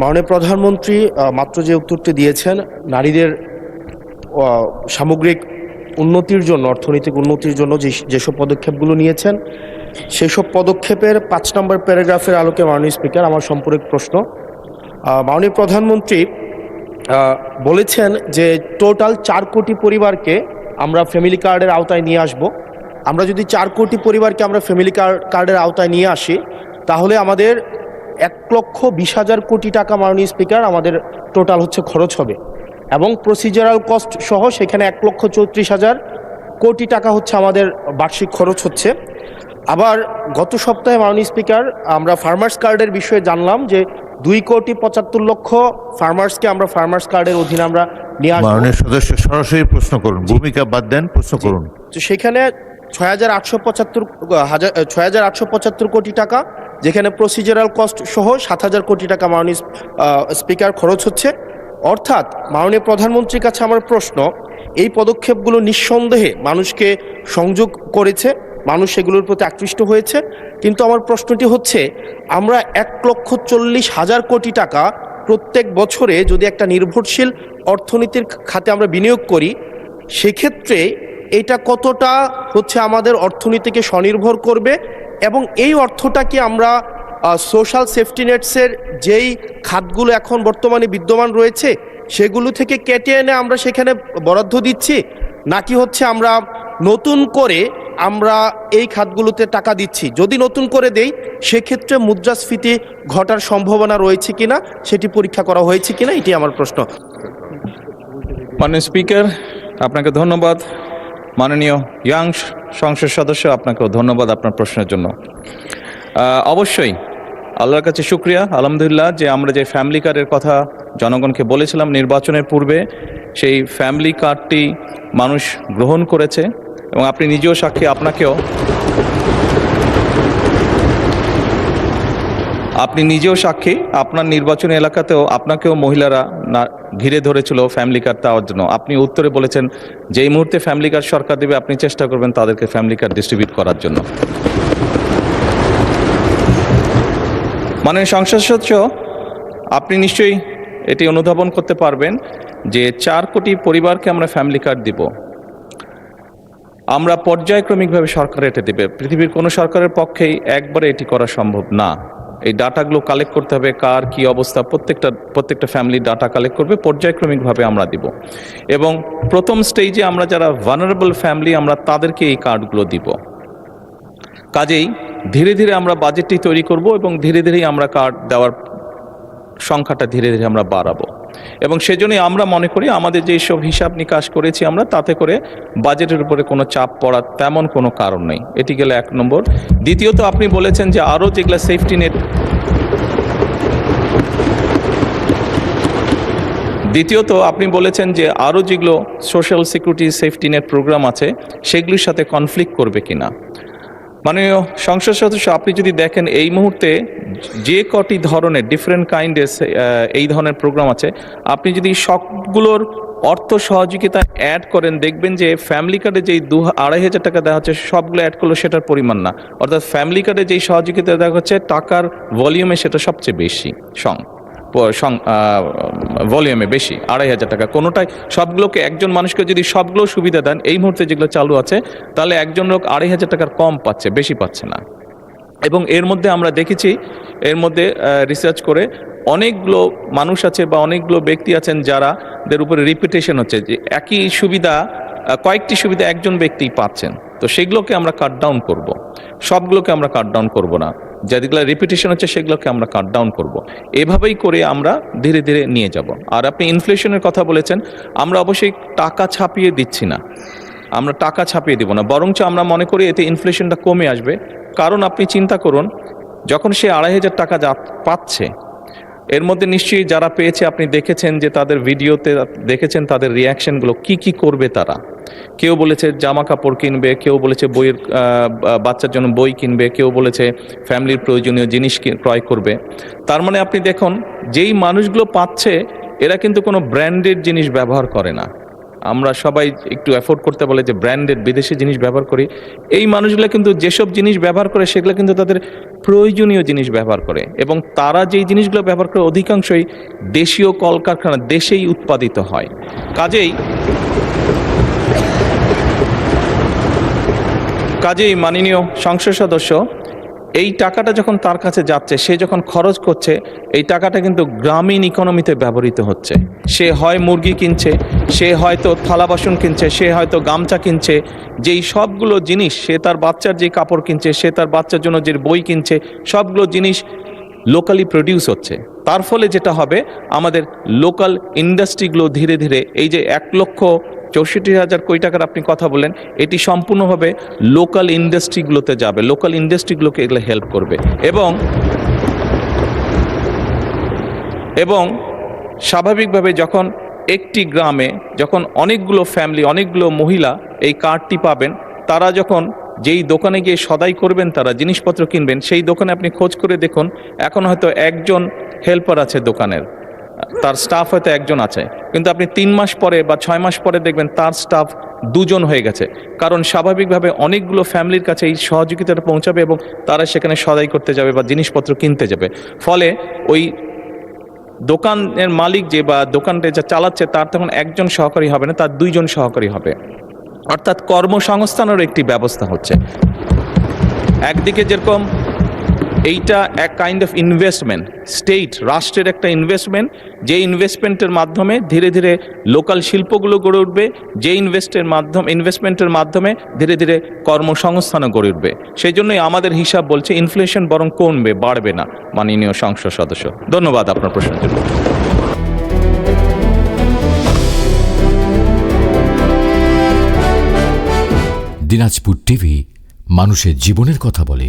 মাননীয় প্রধানমন্ত্রী মাত্র যে উত্তরটি দিয়েছেন, নারীদের সামগ্রিক উন্নতির জন্য, অর্থনৈতিক উন্নতির জন্য যেসব পদক্ষেপগুলো নিয়েছেন, সেসব পদক্ষেপের 5 নম্বর প্যারাগ্রাফের আলোকে মাননীয় স্পিকার, আমার সম্পর্ক প্রশ্ন। মাননীয় প্রধানমন্ত্রী বলেছেন যে টোটাল 4 কোটি পরিবারকে আমরা ফ্যামিলি কার্ডের আওতায় নিয়ে আসব। আমরা যদি 4 কোটি পরিবারকে আমরা ফ্যামিলি কার্ডের আওতায় নিয়ে আসি, তাহলে আমাদের 1,20,000 কোটি টাকা মাননীয় স্পিকার আমাদের টোটাল খরচ হবে, এবং প্রসিজারাল কস্ট সহ সেখানে 1,34,000 কোটি টাকা আমাদের বার্ষিক খরচ হচ্ছে। আবার গত সপ্তাহে মাননীয় স্পিকার আমরা ফার্মার্স কার্ডের বিষয়ে জানলাম যে 2,75,00,000 ফার্মার্সকে আমরা ফার্মার্স কার্ডের অধীনে আমরা নিয়ে আসবো। মাননীয় সদস্য সরাসরি প্রশ্ন করুন, ভূমিকা বাদ দেন, প্রশ্ন করুন। তো সেখানে 6,875 কোটি টাকা, যেখানে প্রসিজারাল কস্ট সহ 7,000 কোটি টাকা মাননীয় স্পিকার খরচ হচ্ছে। অর্থাৎ মাননীয় প্রধানমন্ত্রীর কাছে আমার প্রশ্ন, এই পদক্ষেপগুলো নিঃসন্দেহে মানুষকে সংযোগ করেছে, মানুষ এগুলোর প্রতি আকৃষ্ট হয়েছে, কিন্তু আমার প্রশ্নটি হচ্ছে, আমরা 1,40,000 কোটি টাকা প্রত্যেক বছরে যদি একটা নির্ভরশীল অর্থনীতির খাতে আমরা বিনিয়োগ করি, সেক্ষেত্রে এটা কতটা আমাদের অর্থনীতিকে স্বনির্ভর করবে, এবং এই অর্থটা কি আমরা সোশ্যাল সেফটি নেটসের যেই খাতগুলো এখন বর্তমানে বিদ্যমান রয়েছে সেগুলো থেকে কেটে এনে আমরা সেখানে বরাদ্দ দিচ্ছি, নাকি আমরা নতুন করে আমরা এই খাতগুলোতে টাকা দিচ্ছি? যদি নতুন করে দেই, সেক্ষেত্রে মুদ্রাস্ফীতি ঘটার সম্ভাবনা রয়েছে কিনা সেটি পরীক্ষা করা হয়েছে কিনা, এটি আমার প্রশ্ন। মাননীয় স্পিকার, আপনাকে ধন্যবাদ। মাননীয় ইয়াং সংসদ সদস্য, আপনাকেও ধন্যবাদ আপনার প্রশ্নের জন্য। অবশ্যই আল্লাহর কাছে শুকরিয়া, আলহামদুলিল্লাহ, যে আমরা যে ফ্যামিলি কার্ডের কথা জনগণকে বলেছিলাম নির্বাচনের পূর্বে, সেই ফ্যামিলি কার্ডটি মানুষ গ্রহণ করেছে, এবং আপনি নিজেও সাক্ষী, আপনি নিজেও সাক্ষী, আপনার নির্বাচনী এলাকাতেও আপনাকেও মহিলারা ঘিরে ধরেছিল ফ্যামিলি কার্ড দেওয়ার জন্য। আপনি উত্তরে বলেছেন যে এই মুহূর্তে ফ্যামিলি কার্ড সরকার দেবে, আপনি চেষ্টা করবেন তাদেরকে ফ্যামিলি কার্ড ডিস্ট্রিবিউট করার জন্য। মাননীয় সংসদ সদস্য, আপনি নিশ্চয়ই এটি অনুধাবন করতে পারবেন যে 4 কোটি পরিবারকে আমরা ফ্যামিলি কার্ড দিব। আমরা পর্যায়ক্রমিকভাবে সরকার এটা দেবে। পৃথিবীর কোনো সরকারের পক্ষেই একবারে এটি করা সম্ভব না। এই ডাটাগুলো কালেক্ট করতে হবে, কার কি অবস্থা, প্রত্যেকটা ফ্যামিলি ডাটা কালেক্ট করবে, পর্যায়ক্রমিকভাবে আমরা দিব। এবং প্রথম স্টেজে আমরা যারা ভালনারেবল ফ্যামিলি, আমরা তাদেরকে এই কার্ডগুলো দিব। কাজেই ধীরে ধীরে আমরা বাজেটটি তৈরি করব, এবং ধীরে ধীরেই আমরা কার্ড দেওয়ার সংখ্যাটা ধীরে ধীরে আমরা বাড়াবো। এবং সেজন্যই আমরা মনে করি আমাদের যেই সব হিসাব নিকাশ করেছি আমরা, তাতে করে বাজেটের উপরে কোনো চাপ পড়ার তেমন কোনো কারণ নেই। এটি গেলে 1 নম্বর। দ্বিতীয়ত, আপনি বলেছেন যে আরও যেগুলো সেফটি নেট, যেগুলো social security safety net program আছে সেগুলির সাথে কনফ্লিক্ট করবে কিনা। মাননীয় সংসদ সদস্য, আপনি যদি দেখেন এই মুহূর্তে যে কটি ধরনের ডিফারেন্ট কাইন্ডের এই ধরনের প্রোগ্রাম আছে, আপনি যদি সবগুলোর অর্থ সহযোগিতা অ্যাড করেন, দেখবেন যে ফ্যামিলি কার্ডে যেই 2,500 টাকা দেওয়া হচ্ছে সবগুলো অ্যাড করলে সেটার পরিমাণ না। অর্থাৎ ফ্যামিলি কার্ডে যেই সহযোগিতা দেওয়া হচ্ছে টাকার ভলিউমে সেটা সবচেয়ে বেশি, ভলিউমে বেশি, 2,500 টাকা কোনোটাই। সবগুলোকে একজন মানুষকে যদি সবগুলো সুবিধা দেন, এই মুহূর্তে যেগুলো চালু আছে, তাহলে একজন লোক 2,500 টাকার কম পাচ্ছে, বেশি পাচ্ছে না। এবং এর মধ্যে আমরা দেখেছি, এর মধ্যে রিসার্চ করে অনেকগুলো মানুষ আছে বা অনেকগুলো ব্যক্তি আছেন যাদের উপরে রিপিটেশন হচ্ছে, যে একই সুবিধা, কয়েকটি সুবিধা একজন ব্যক্তি পাচ্ছেন। তো সেগুলোকে আমরা কাট ডাউন করবো, সবগুলোকে আমরা কাট ডাউন করবো না। যেগুলো রিপিটেশন হচ্ছে সেগুলোকে আমরা কাট ডাউন করবো। এভাবেই করে আমরা ধীরে ধীরে নিয়ে যাব। আর আপনি ইনফ্লেশনের কথা বলেছেন, আমরা অবশ্যই টাকা ছাপিয়ে দিচ্ছি না, আমরা টাকা ছাপিয়ে দিব না, বরঞ্চ আমরা মনে করি এতে ইনফ্লেশনটা কমে আসবে। কারণ আপনি চিন্তা করুন, যখন সে 2,500 টাকা পাচ্ছে, এর মধ্যে নিশ্চয়ই যারা পেয়েছে আপনি দেখেছেন যে তাদের ভিডিওতে দেখেছেন তাদের রিয়াকশনগুলো, কি করবে তারা। কেউ বলেছে জামা কাপড় কিনবে, কেউ বলেছে বাচ্চার জন্য বই কিনবে, কেউ বলেছে ফ্যামিলির প্রয়োজনীয় জিনিস ক্রয় করবে। তার মানে আপনি দেখুন, যেই মানুষগুলো পাচ্ছে এরা কিন্তু কোনো ব্র্যান্ডেড জিনিস ব্যবহার করে না। আমরা সবাই একটু অ্যাফোর্ড করতে বলে যে ব্র্যান্ডেড বিদেশি জিনিস ব্যবহার করি, এই মানুষগুলো কিন্তু যেসব জিনিস ব্যবহার করে সেগুলো কিন্তু তাদের প্রয়োজনীয় জিনিস ব্যবহার করে, এবং তারা যেই জিনিসগুলো ব্যবহার করে অধিকাংশই দেশীয় কলকারখানা দেশেই উৎপাদিত হয়। কাজেই মাননীয় সংসদ সদস্য, এই টাকাটা যখন তার কাছে যাচ্ছে, সে যখন খরচ করছে, এই টাকাটা কিন্তু গ্রামীণ ইকোনমিতে ব্যবহৃত হচ্ছে। সে হয় মুরগি কিনছে, সে হয়তো থালা বাসন কিনছে, সে হয়তো গামছা কিনছে, যেই সবগুলো জিনিস, সে তার বাচ্চার যে কাপড় কিনছে, সে তার বাচ্চার জন্য যে বই কিনছে, সবগুলো জিনিস লোকালি প্রডিউস হচ্ছে। তার ফলে যেটা হবে, আমাদের লোকাল ইন্ডাস্ট্রিগুলো ধীরে ধীরে, এই যে 1,64,000 কোটি টাকার আপনি কথা বলেন, এটি সম্পূর্ণভাবে লোকাল ইন্ডাস্ট্রিগুলোতে যাবে, লোকাল ইন্ডাস্ট্রিগুলোকে এগুলো হেল্প করবে। এবং স্বাভাবিকভাবে যখন একটি গ্রামে যখন অনেকগুলো ফ্যামিলি, অনেকগুলো মহিলা এই কার্ডটি পাবেন, তারা যখন যেই দোকানে গিয়ে সদাই করবেন, তারা জিনিসপত্র কিনবেন, সেই দোকানে আপনি খোঁজ করে দেখুন, এখন হয়তো একজন হেল্পার আছে দোকানের, তার স্টাফ হয়তো একজন আছে, কিন্তু আপনি 3 মাস পরে বা 6 মাস পরে দেখবেন তার স্টাফ 2 জন হয়ে গেছে। কারণ স্বাভাবিকভাবে অনেকগুলো ফ্যামিলির কাছে এই সহযোগিতাটা পৌঁছাবে এবং তারা সেখানে সদাই করতে যাবে বা জিনিসপত্র কিনতে যাবে। ফলে ওই দোকানের মালিক যে বা দোকানটা যা চালাচ্ছে, তার তখন একজন সহকারী হবে না, তার 2 জন সহকারী হবে। অর্থাৎ কর্মসংস্থানেরও একটি ব্যবস্থা হচ্ছে। একদিকে যেরকম এইটা এক কাইন্ড অফ ইনভেস্টমেন্ট, স্টেট রাষ্ট্রের একটা ইনভেস্টমেন্ট, যে ইনভেস্টমেন্টের মাধ্যমে ধীরে ধীরে লোকাল শিল্পগুলো গড়ে উঠবে, যে ইনভেস্টমেন্টের মাধ্যমে ধীরে ধীরে কর্মসংস্থানও গড়ে উঠবে। সেই জন্যই আমাদের হিসাব বলছে ইনফ্লেশন বরং কমবে, বাড়বে না। মাননীয় সংসদ সদস্য, ধন্যবাদ আপনার প্রশ্নের জন্য। দিনাজপুর টিভি মানুষের জীবনের কথা বলে।